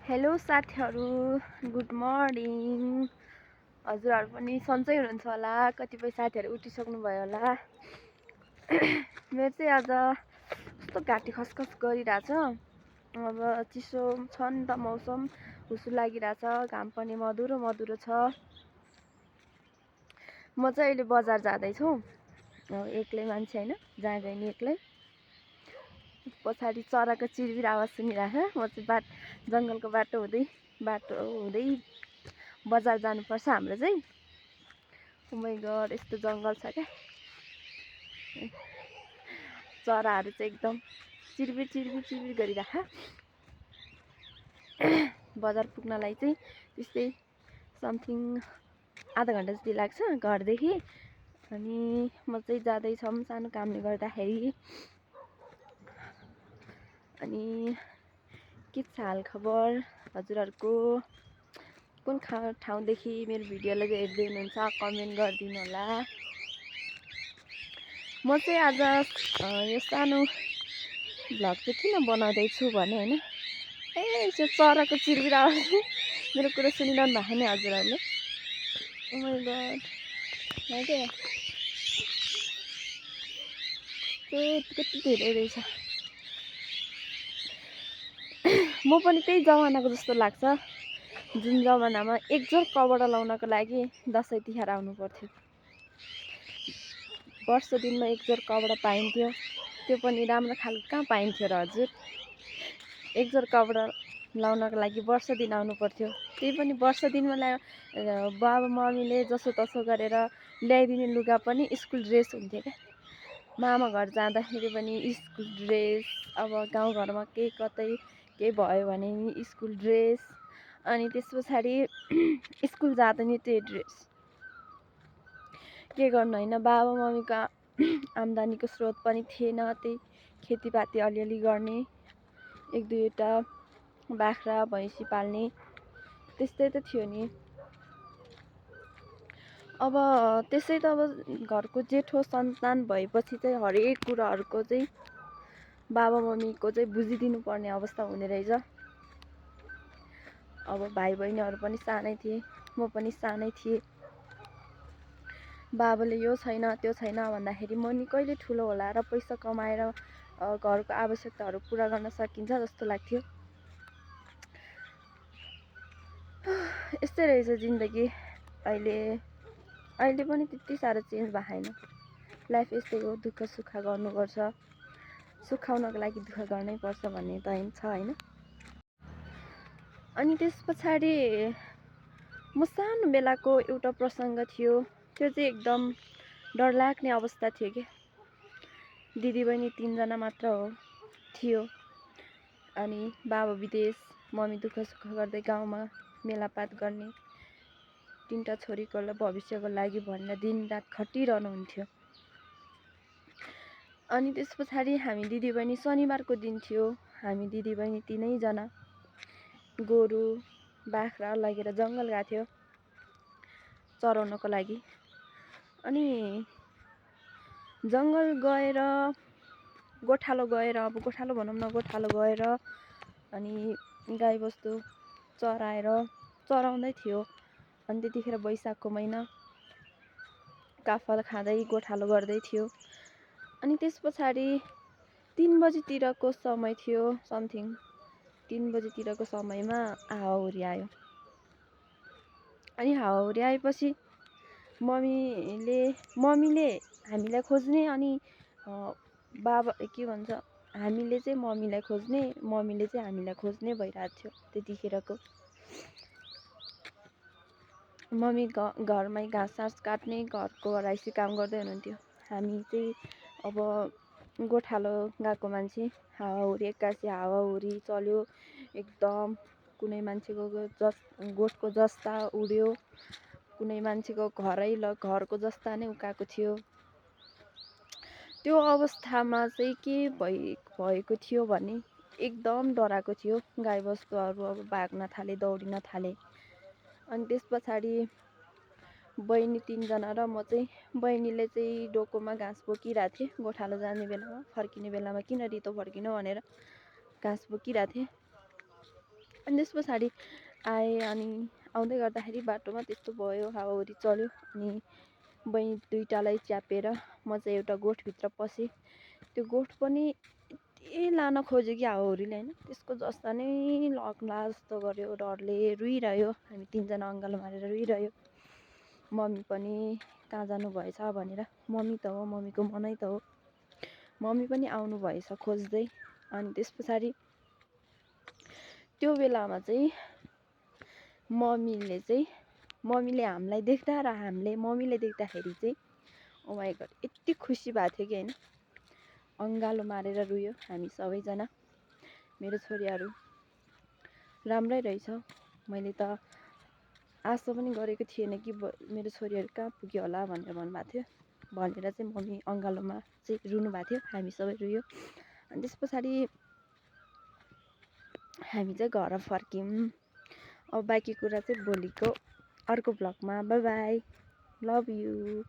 Hello साथीहरू, good morning. हजुरहरू पनि सन्चै हुनुहुन्छ होला। कतिपय साथीहरू उठिसक्नु भयो होला। मेरो चाहिँ आज कस्तो घाँटी खसखस गरिरहेछ। अब चिसो छ नि त मौसम, हुसु लागिरहेछ। घाम पनि मधुरो मधुरो छ। म चाहिँ अहिले बजार जाँदैछु। एक्लै मान्छे होइन, जहाँ गए नि एक्लै। पछाडि चराको चिरबिर आवाज सुनिरहेछ। म चाहिँ जङ्गलको बाटो हुँदै बजार जानुपर्छ हाम्रो चाहिँ। ओ माइ गड, यस्तो जङ्गल छ क्या। चराहरू चाहिँ एकदम चिरबिर चिरबिर चिरबिर गरिराख। बजार पुग्नलाई चाहिँ त्यस्तै समथिङ आधा घन्टा जति लाग्छ घरदेखि। अनि म चाहिँ जाँदैछौँ सानो कामले गर्दाखेरि। अनि के छ हाल खबर हजुरहरूको? कुन ठाउँदेखि मेरो भिडियोलाई हेर्दै हुनुहुन्छ कमेन्ट गरिदिनु होला। म चाहिँ आज यो सानो भ्लग चाहिँ किन बनाउँदैछु भने होइन, यो चराको चिरबिर आवाज मेरो कुरा सुनिरहनु भएको नि हजुरहरूले? ओ माइ गड, कति धेरै रहेछ। म पनि त्यही जमानाको जस्तो लाग्छ जुन जमानामा एक जोर कपडा लाउनको लागि दसैँ तिहार आउनु पर्थ्यो। वर्ष दिनमा एक जोर कपडा पाइन्थ्यो, त्यो पनि राम्रो खालको कहाँ पाइन्थ्यो र हजुर। एक जोर कपडा लाउनको लागि वर्ष दिन आउनु पर्थ्यो। त्यही पनि वर्ष दिनमा बाबा मम्मीले जसो तसो गरेर ल्याइदिने लुगा पनि स्कुल ड्रेस हुन्थ्यो क्या। मामा घर जाँदाखेरि पनि स्कुल ड्रेस, अब गाउँघरमा कतै केही भयो भने नि स्कुल ड्रेस। अनि त्यस पछाडि स्कुल जाँदा नि त्यही ड्रेस। के गर्नु होइन, बाबा मम्मीको आम्दानीको स्रोत पनि थिएन। त्यही खेतीपाती अलिअलि गर्ने, एक दुईवटा बाख्रा भैँसी पाल्ने, त्यस्तै त थियो नि। अब त्यसै त अब घरको जेठो सन्तान भएपछि चाहिँ हरेक कुराहरूको चाहिँ बाबा मम्मीको चाहिँ बुझिदिनु पर्ने अवस्था हुने रहेछ। अब भाइ बहिनीहरू पनि सानै थिए, म पनि सानै थिएँ। बाबाले यो छैन त्यो छैन भन्दाखेरि म नि कहिले ठुलो होला र पैसा कमाएर घरको आवश्यकताहरू पुरा गर्न सकिन्छ जस्तो लाग्थ्यो। यस्तै रहेछ जिन्दगी। अहिले पनि त्यति साह्रो चेन्ज भएको छैन। लाइफ यस्तै हो, दुःख सुख गर्नुपर्छ। सुखाउनको लागि दुःख गर्नै पर्छ भन्ने त छ होइन। अनि त्यस पछाडि म सानो बेलाको एउटा प्रसङ्ग थियो, त्यो चाहिँ एकदम डरलाग्ने अवस्था थियो कि। दिदी बहिनी 3 जना मात्र थियो। अनि बाबा विदेश, मम्मी दुःख सुख गर्दै गाउँमा मेलापात गर्ने, 3टा छोरीको भविष्यको लागि भनेर दिनरात खटिरहनुहुन्थ्यो। अनि त्यस पछाडि हामी दिदीबहिनी, शनिबारको दिन थियो, हामी दिदीबहिनी 3 जना गोरु बाख्रा लगेर जङ्गल गएको थियो चराउनको लागि। अनि जङ्गल गएर गोठालो गएर, अब गोठालो भनौँ न, गोठालो गएर अनि गाईबस्तु चराउँदै थियो। अनि त्यतिखेर वैशाखको महिना, काफल खाँदै गोठालो गर्दै थियो। अनि त्यस पछाडि 3 बजीतिरको समय थियो, समथिङ 3 बजीतिरको समयमा हावाहुरी आयो। अनि हावाहुरी आएपछि मम्मीले हामीलाई खोज्ने, अनि बाबा के भन्छ, हामीले चाहिँ मम्मीलाई खोज्ने, मम्मीले चाहिँ हामीलाई खोज्ने भइरहेको थियो त्यतिखेरको। मम्मी घरमै घाँस काट्ने, घरको हराइसी काम गर्दै हुनुहुन्थ्यो। हामी चाहिँ अब गोठालो गएको मान्छे, हावाहुरी एक्कासी हावाहुरी चल्यो एकदम। कुनै मान्छेको गोठको जस्ता उड्यो, कुनै मान्छेको घरको जस्ता नै उकाएको थियो। त्यो अवस्थामा चाहिँ के भएको थियो भने एकदम डराएको थियो। गाईबस्तुहरू अब भाग्न थाले, दौडिन थाले। अनि त्यस पछाडि बहिनी 3 जना र म चाहिँ, बहिनीले चाहिँ डोकोमा घाँस बोकिरहेको थिएँ। गोठालो जाने बेलामा, फर्किने बेलामा किन रितो फर्किनु भनेर घाँस बोकिरहेको थिएँ। अनि त्यस पछाडि आएँ अनि आउँदै गर्दाखेरि बाटोमा त्यस्तो भयो, हावाहुरी चल्यो अनि बहिनी दुइटालाई च्यापेर म चाहिँ एउटा गोठभित्र पसेँ। त्यो गोठ पनि यति लान खोज्यो कि हावाहुरीले होइन, त्यसको जस्ता नै लग्ला जस्तो गर्यो, डरले रुइरह्यो। हामी तिनजना अँगालो मारेर रुइरह्यो। मम्मी पनि कहाँ जानुभएछ भनेर, मम्मी त हो, मम्मीको मनै त हो, मम्मी पनि आउनु भएछ खोज्दै। अनि त्यस पछाडि त्यो बेलामा चाहिँ मम्मीले हामीलाई देख्दा र हामीले मम्मीले देख्दाखेरि चाहिँ ओ माइ गड यति खुसी भएको थियो कि होइन, अँगालो मारेर रुयो हामी सबैजना। मेरो छोरीहरू राम्रै रहेछ, मैले त आशा पनि गरेको थिएन कि मेरो छोरीहरू कहाँ पुग्यो होला भनेर भन्नुभएको थियो, भनेर चाहिँ मम्मी अँगालोमा चाहिँ रुनु भएको थियो। हामी सबै रुयो। अनि त्यस पछाडि हामी चाहिँ घर फर्क्यौँ। अब बाँकी कुरा चाहिँ भोलिको अर्को भ्लगमा। Bye bye, love you.